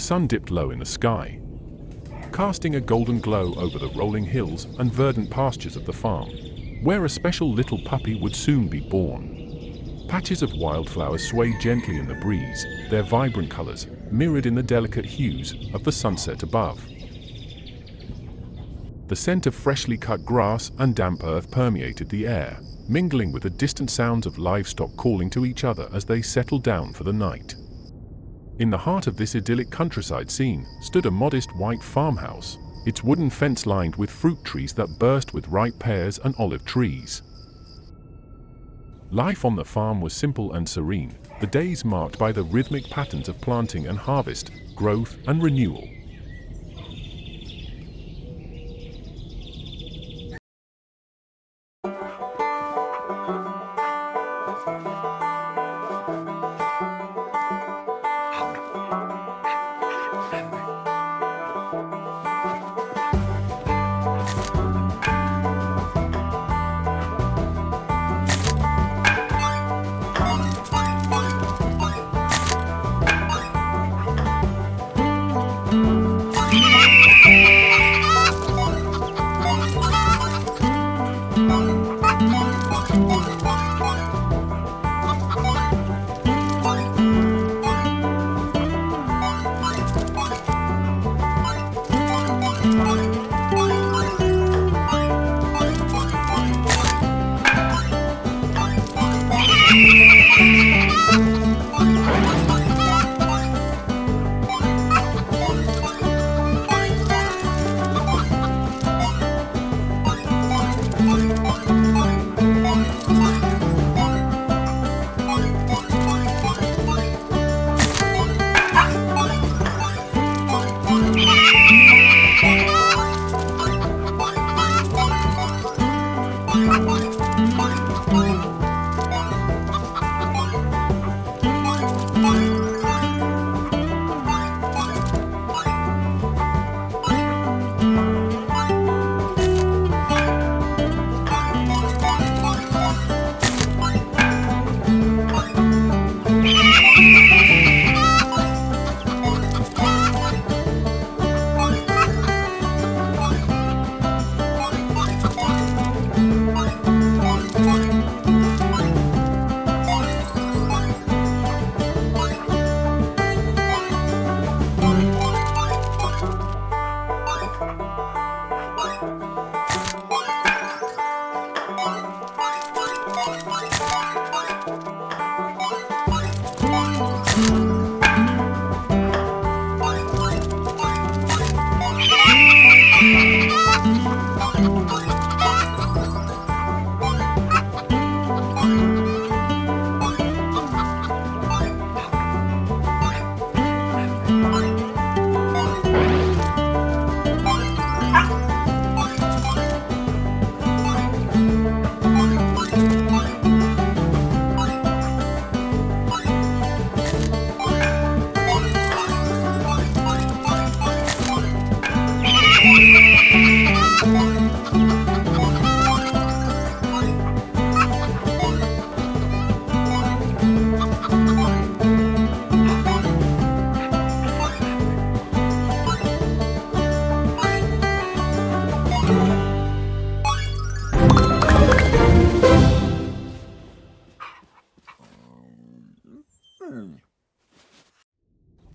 sun dipped low in the sky, casting a golden glow over the rolling hills and verdant pastures of the farm, where a special little puppy would soon be born. Patches of wildflowers swayed gently in the breeze, their vibrant colors mirrored in the delicate hues of the sunset above. The scent of freshly cut grass and damp earth permeated the air, mingling with the distant sounds of livestock calling to each other as they settled down for the night. In the heart of this idyllic countryside scene stood a modest white farmhouse, its wooden fence lined with fruit trees that burst with ripe pears and olive trees. Life on the farm was simple and serene, the days marked by the rhythmic patterns of planting and harvest, growth and renewal.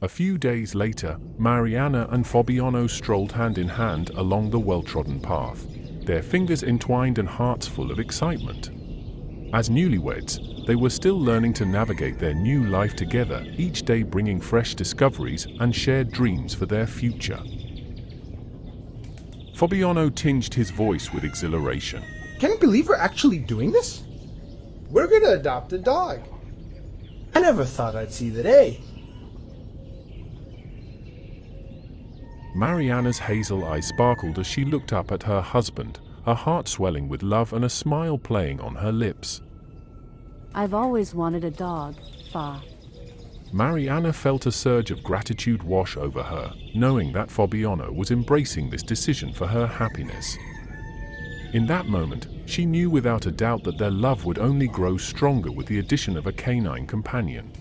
A few days later, Mariana and Fabiano strolled hand in hand along the well-trodden path, their fingers entwined and hearts full of excitement. As newlyweds, they were still learning to navigate their new life together, each day bringing fresh discoveries and shared dreams for their future. Fabiano tinged his voice with exhilaration. Can you believe we're actually doing this? We're gonna adopt a dog. I never thought I'd see the day. Mariana's hazel eyes sparkled as she looked up at her husband, her heart swelling with love and a smile playing on her lips. I've always wanted a dog, Fa. Mariana felt a surge of gratitude wash over her, knowing that Fabiano was embracing this decision for her happiness. In that moment, she knew without a doubt that their love would only grow stronger with the addition of a canine companion.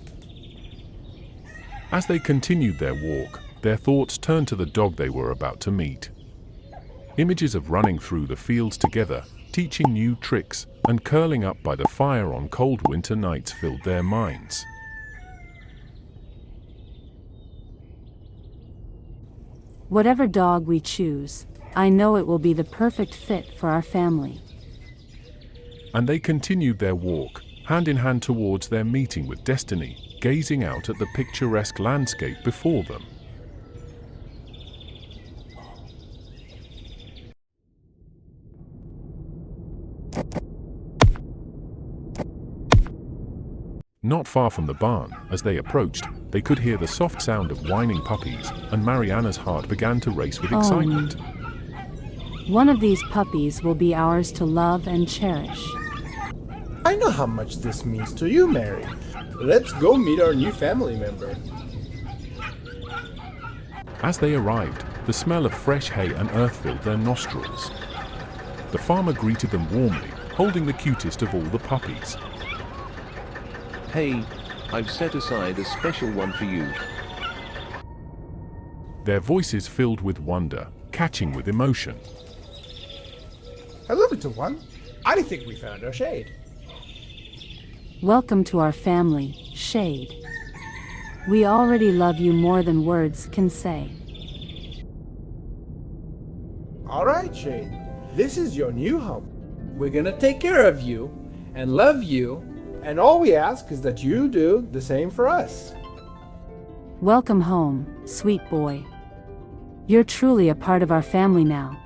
As they continued their walk, their thoughts turned to the dog they were about to meet. Images of running through the fields together, teaching new tricks, and curling up by the fire on cold winter nights filled their minds. Whatever dog we choose, I know it will be the perfect fit for our family. And they continued their walk, hand in hand towards their meeting with destiny, gazing out at the picturesque landscape before them. Not far from the barn, as they approached, they could hear the soft sound of whining puppies, and Mariana's heart began to race with excitement. One of these puppies will be ours to love and cherish. I know how much this means to you, Mary. Let's go meet our new family member. As they arrived, the smell of fresh hay and earth filled their nostrils. The farmer greeted them warmly, holding the cutest of all the puppies. Hey, I've set aside a special one for you. Their voices filled with wonder, catching with emotion. Hello, little one. I think we found our Shade. Welcome to our family, Shade. We already love you more than words can say. All right, Shade. This is your new home. We're gonna take care of you and love you, and all we ask is that you do the same for us. Welcome home, sweet boy. You're truly a part of our family now.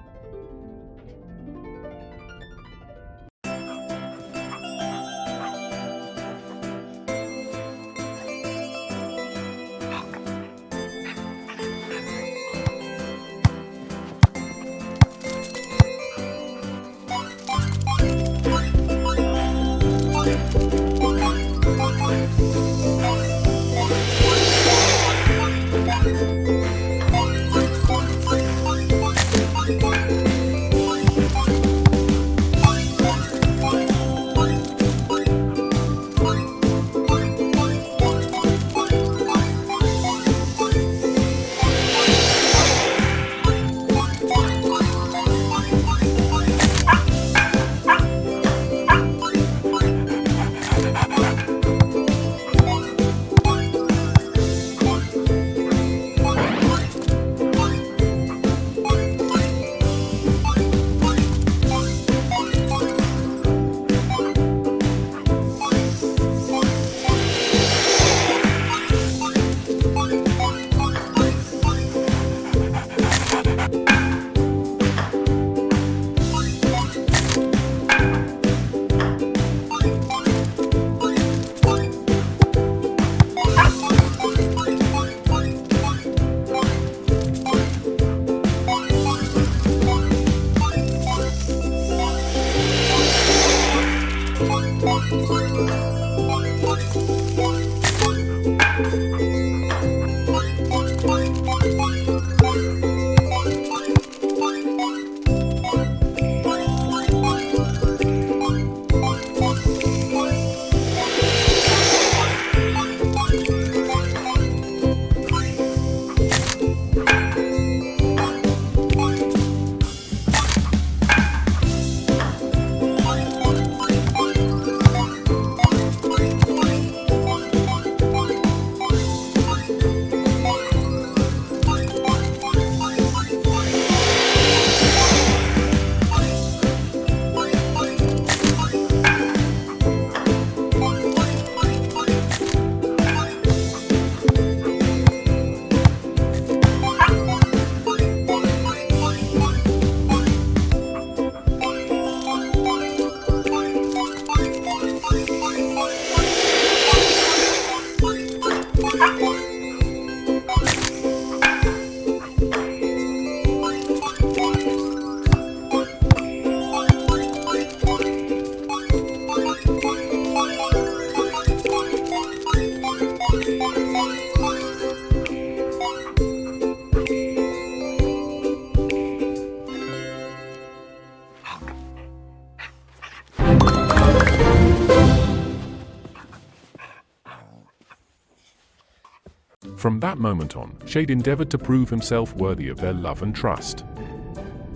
From that moment on, Shade endeavored to prove himself worthy of their love and trust.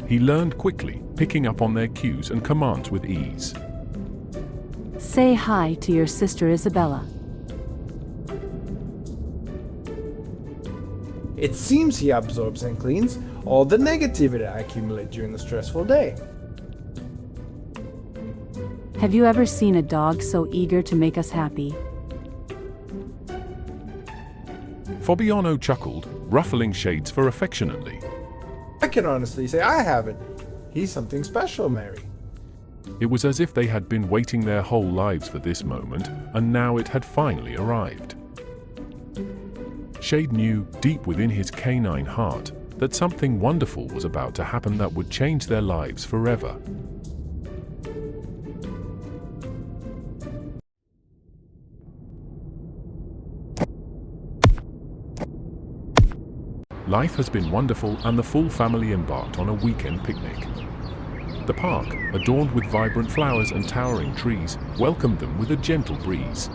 He learned quickly, picking up on their cues and commands with ease. Say hi to your sister Isabella. It seems he absorbs and cleans all the negativity I accumulate during the stressful day. Have you ever seen a dog so eager to make us happy? Fabiano chuckled, ruffling Shade's fur affectionately. I can honestly say I haven't. He's something special, Mary. It was as if they had been waiting their whole lives for this moment, and now it had finally arrived. Shade knew, deep within his canine heart, that something wonderful was about to happen that would change their lives forever. Life has been wonderful, and the full family embarked on a weekend picnic. The park, adorned with vibrant flowers and towering trees, welcomed them with a gentle breeze.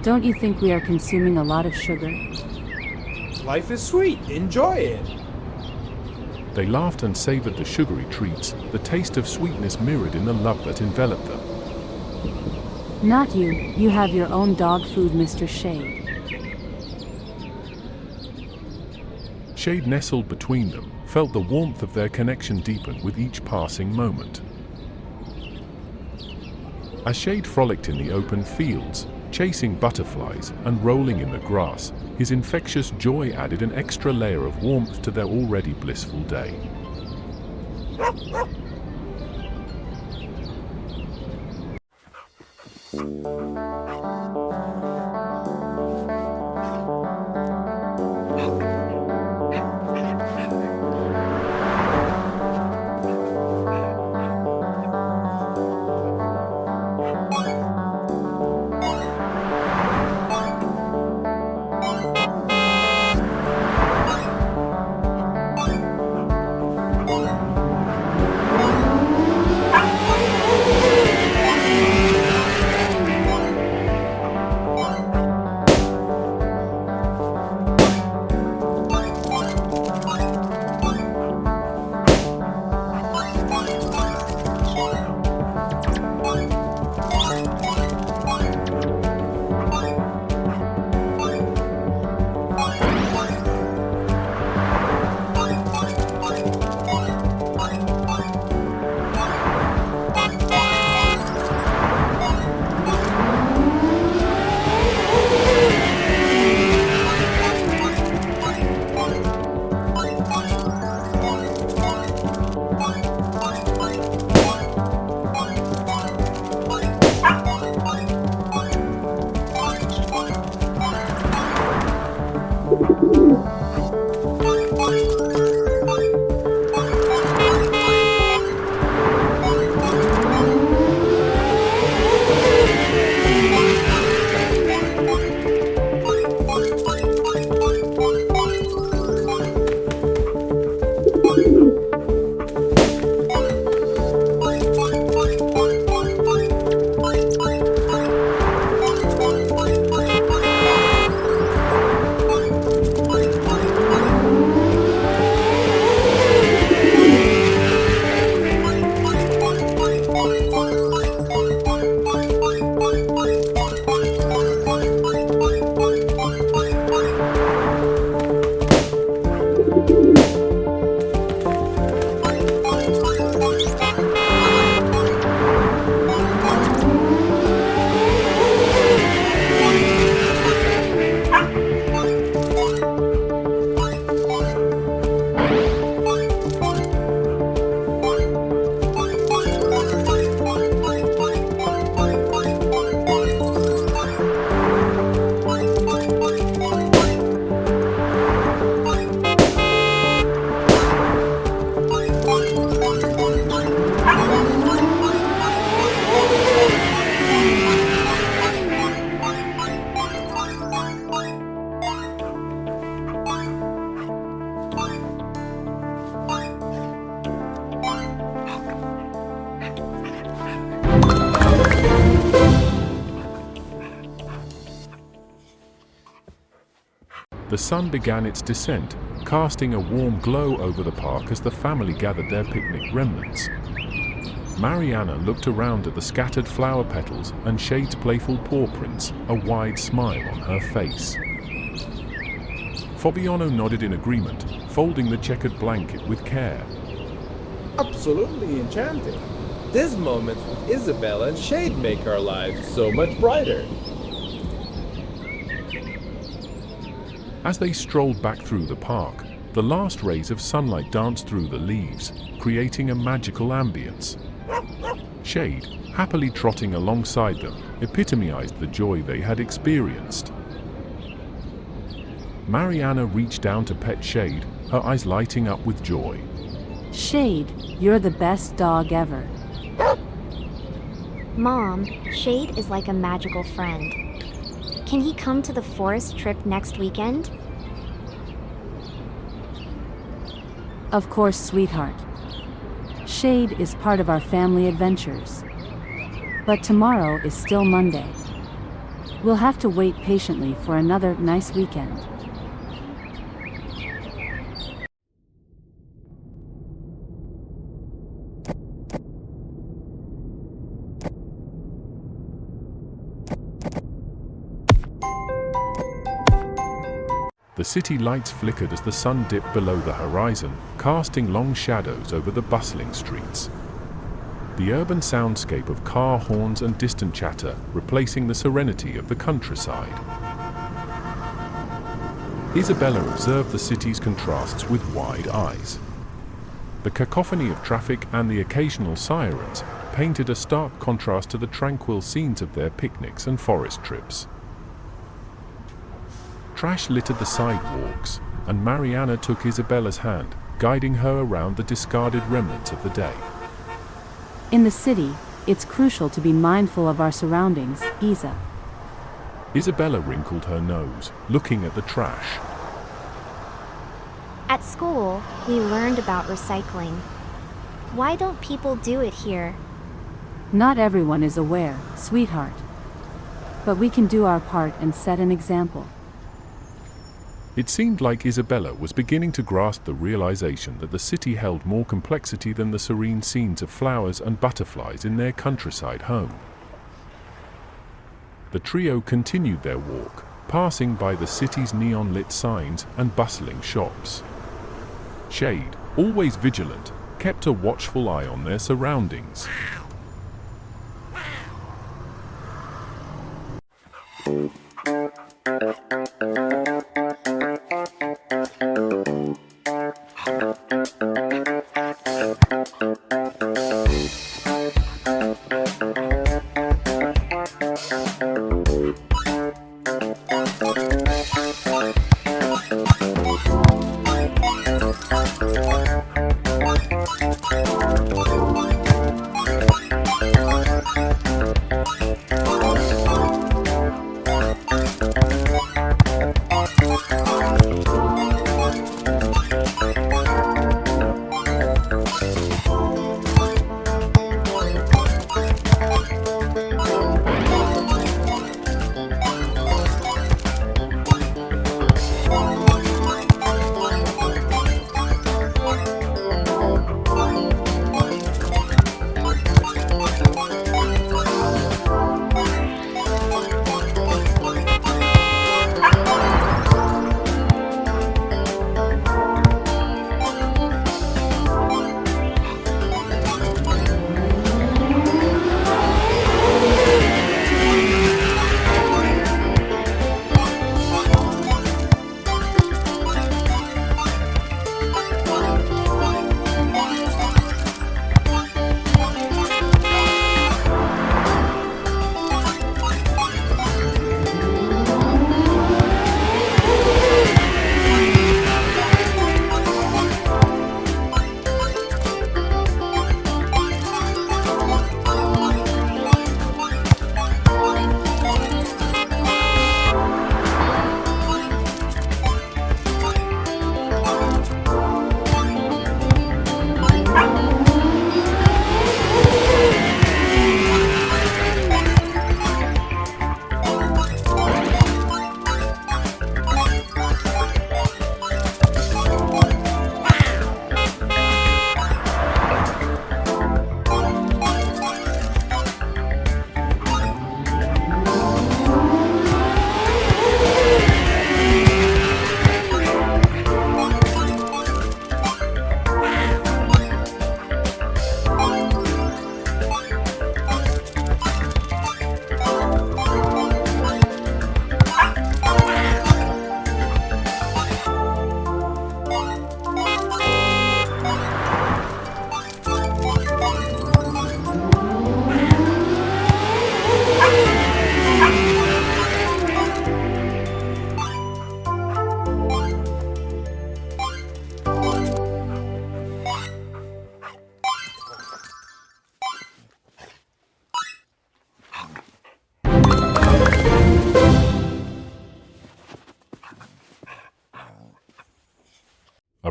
Don't you think we are consuming a lot of sugar? Life is sweet. Enjoy it. They laughed and savored the sugary treats, the taste of sweetness mirrored in the love that enveloped them. Not you. You have your own dog food, Mr. Shade. Shade nestled between them, felt the warmth of their connection deepen with each passing moment. As Shade frolicked in the open fields, chasing butterflies and rolling in the grass, his infectious joy added an extra layer of warmth to their already blissful day. The sun began its descent, casting a warm glow over the park as the family gathered their picnic remnants. Mariana looked around at the scattered flower petals and Shade's playful paw prints, a wide smile on her face. Fabiano nodded in agreement, folding the checkered blanket with care. Absolutely enchanting. These moments with Isabella and Shade make our lives so much brighter. As they strolled back through the park, the last rays of sunlight danced through the leaves, creating a magical ambience. Shade, happily trotting alongside them, epitomized the joy they had experienced. Mariana reached down to pet Shade, her eyes lighting up with joy. Shade, you're the best dog ever. Mom, Shade is like a magical friend. Can he come to the forest trip next weekend? Of course, sweetheart. Shade is part of our family adventures. But tomorrow is still Monday. We'll have to wait patiently for another nice weekend. The city lights flickered as the sun dipped below the horizon, casting long shadows over the bustling streets. The urban soundscape of car horns and distant chatter replacing the serenity of the countryside. Isabella observed the city's contrasts with wide eyes. The cacophony of traffic and the occasional sirens painted a stark contrast to the tranquil scenes of their picnics and forest trips. Trash littered the sidewalks, and Mariana took Isabella's hand, guiding her around the discarded remnants of the day. In the city, it's crucial to be mindful of our surroundings, Isa. Isabella wrinkled her nose, looking at the trash. At school, we learned about recycling. Why don't people do it here? Not everyone is aware, sweetheart. But we can do our part and set an example. It seemed like Isabella was beginning to grasp the realization that the city held more complexity than the serene scenes of flowers and butterflies in their countryside home. The trio continued their walk, passing by the city's neon-lit signs and bustling shops. Shade, always vigilant, kept a watchful eye on their surroundings.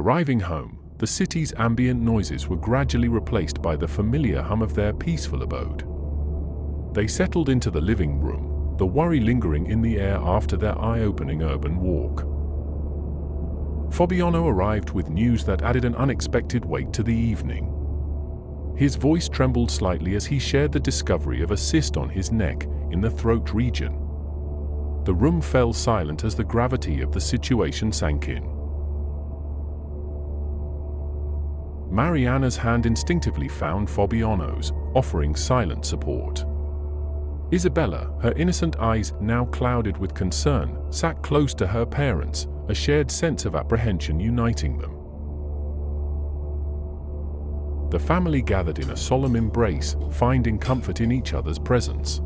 Arriving home, the city's ambient noises were gradually replaced by the familiar hum of their peaceful abode. They settled into the living room, the worry lingering in the air after their eye-opening urban walk. Fabiano arrived with news that added an unexpected weight to the evening. His voice trembled slightly as he shared the discovery of a cyst on his neck in the throat region. The room fell silent as the gravity of the situation sank in. Mariana's hand instinctively found Fabiano's, offering silent support. Isabella, her innocent eyes now clouded with concern, sat close to her parents, a shared sense of apprehension uniting them. The family gathered in a solemn embrace, finding comfort in each other's presence.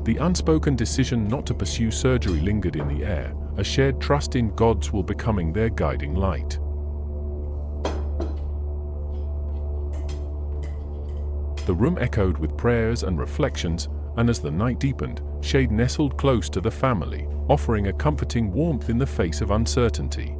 The unspoken decision not to pursue surgery lingered in the air, a shared trust in God's will becoming their guiding light. The room echoed with prayers and reflections, and as the night deepened, Shade nestled close to the family, offering a comforting warmth in the face of uncertainty.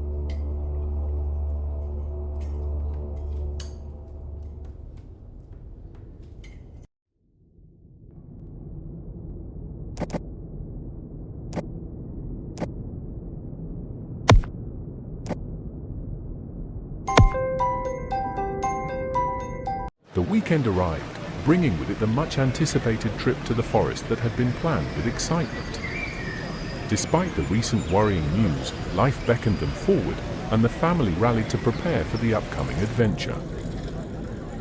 The weekend arrived, bringing with it the much-anticipated trip to the forest that had been planned with excitement. Despite the recent worrying news, life beckoned them forward, and the family rallied to prepare for the upcoming adventure.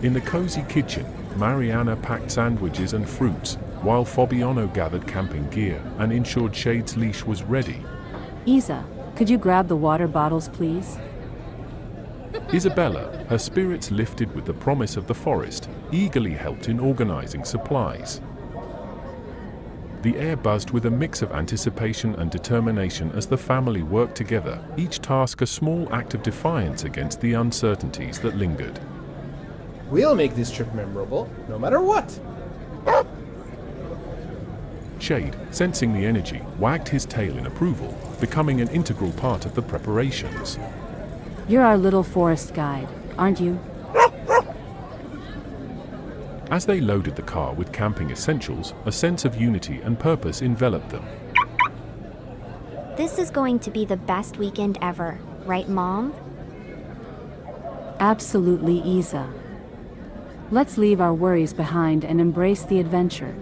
In the cozy kitchen, Mariana packed sandwiches and fruits, while Fabiano gathered camping gear and ensured Shade's leash was ready. Isa, could you grab the water bottles, please? Isabella, her spirits lifted with the promise of the forest, eagerly helped in organizing supplies. The air buzzed with a mix of anticipation and determination as the family worked together, each task a small act of defiance against the uncertainties that lingered. We'll make this trip memorable, no matter what. Shade, sensing the energy, wagged his tail in approval, becoming an integral part of the preparations. You're our little forest guide, aren't you? As they loaded the car with camping essentials, a sense of unity and purpose enveloped them. This is going to be the best weekend ever, right, Mom? Absolutely, Isa. Let's leave our worries behind and embrace the adventure.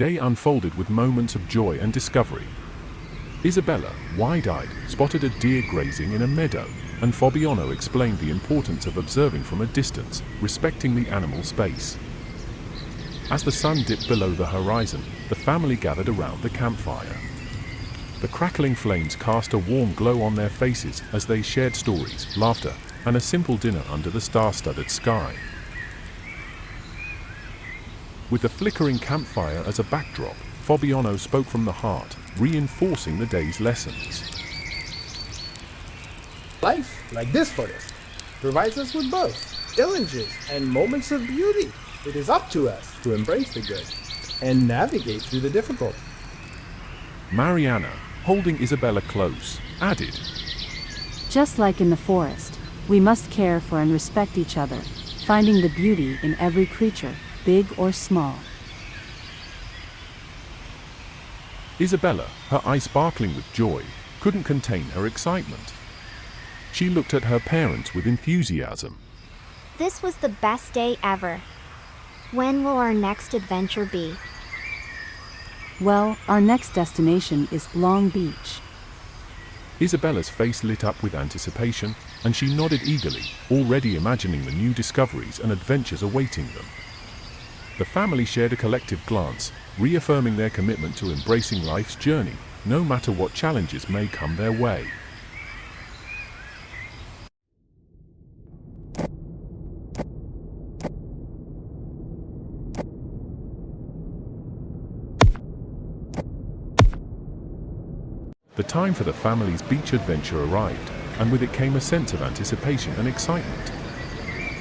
day unfolded with moments of joy and discovery. Isabella, wide-eyed, spotted a deer grazing in a meadow, and Fabiano explained the importance of observing from a distance, respecting the animal's space. As the sun dipped below the horizon, the family gathered around the campfire. The crackling flames cast a warm glow on their faces as they shared stories, laughter, and a simple dinner under the star-studded sky. With the flickering campfire as a backdrop, Fabiano spoke from the heart, reinforcing the day's lessons. Life, like this forest, provides us with both challenges and moments of beauty. It is up to us to embrace the good and navigate through the difficult. Mariana, holding Isabella close, added, Just like in the forest, we must care for and respect each other, finding the beauty in every creature, big or small. Isabella, her eyes sparkling with joy, couldn't contain her excitement. She looked at her parents with enthusiasm. This was the best day ever. When will our next adventure be? Well, our next destination is Long Beach. Isabella's face lit up with anticipation, and she nodded eagerly, already imagining the new discoveries and adventures awaiting them. The family shared a collective glance, reaffirming their commitment to embracing life's journey, no matter what challenges may come their way. The time for the family's beach adventure arrived, and with it came a sense of anticipation and excitement.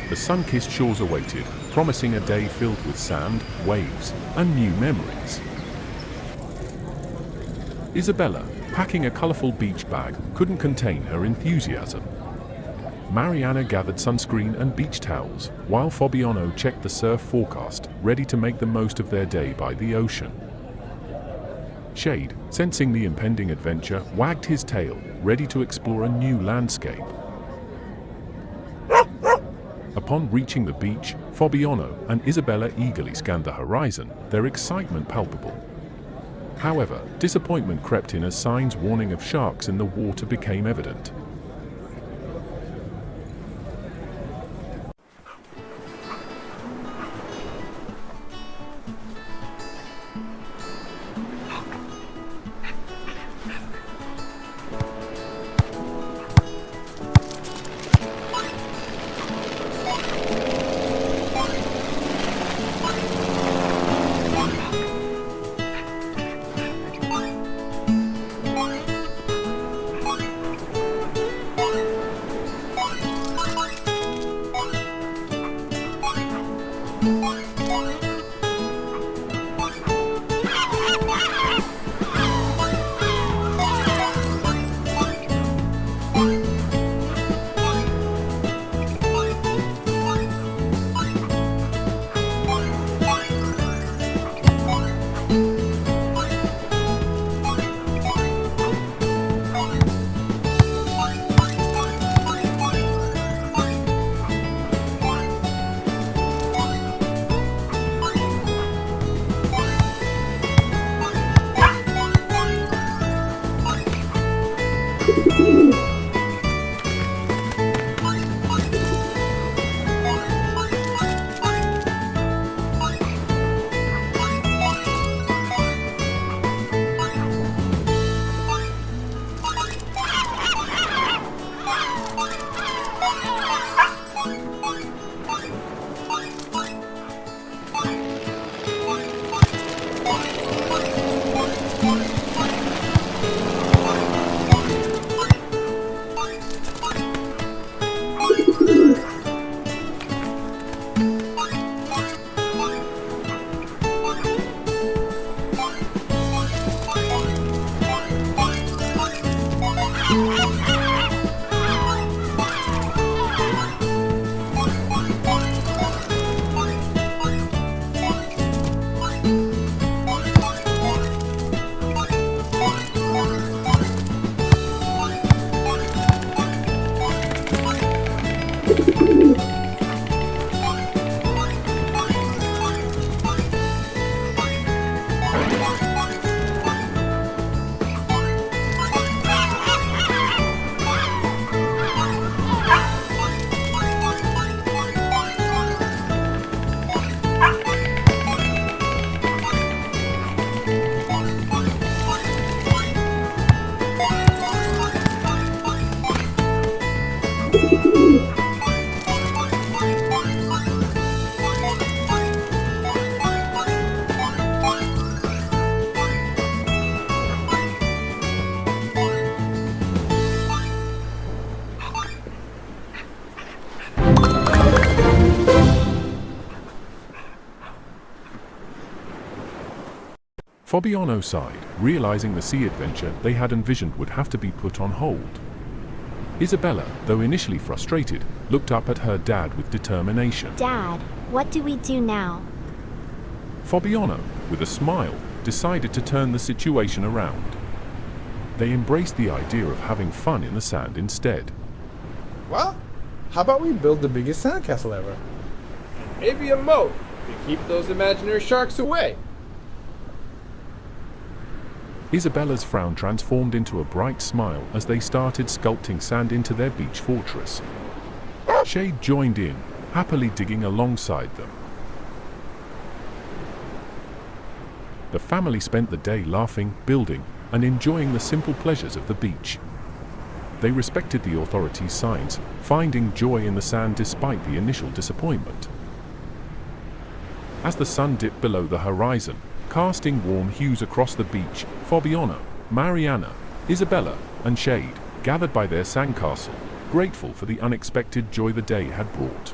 The sun-kissed shores awaited, promising a day filled with sand, waves, and new memories. Isabella, packing a colorful beach bag, couldn't contain her enthusiasm. Mariana gathered sunscreen and beach towels, while Fabiano checked the surf forecast, ready to make the most of their day by the ocean. Shade, sensing the impending adventure, wagged his tail, ready to explore a new landscape. Upon reaching the beach, Fabiano and Isabella eagerly scanned the horizon, their excitement palpable. However, disappointment crept in as signs warning of sharks in the water became evident. Fabiano sighed, realizing the sea adventure they had envisioned would have to be put on hold. Isabella, though initially frustrated, looked up at her dad with determination. Dad, what do we do now? Fabiano, with a smile, decided to turn the situation around. They embraced the idea of having fun in the sand instead. Well, how about we build the biggest sandcastle ever? Maybe a moat to keep those imaginary sharks away. Isabella's frown transformed into a bright smile as they started sculpting sand into their beach fortress. Shade joined in, happily digging alongside them. The family spent the day laughing, building, and enjoying the simple pleasures of the beach. They respected the authorities' signs, finding joy in the sand despite the initial disappointment. As the sun dipped below the horizon, casting warm hues across the beach, Fabiano, Mariana, Isabella, and Shade gathered by their sandcastle, grateful for the unexpected joy the day had brought.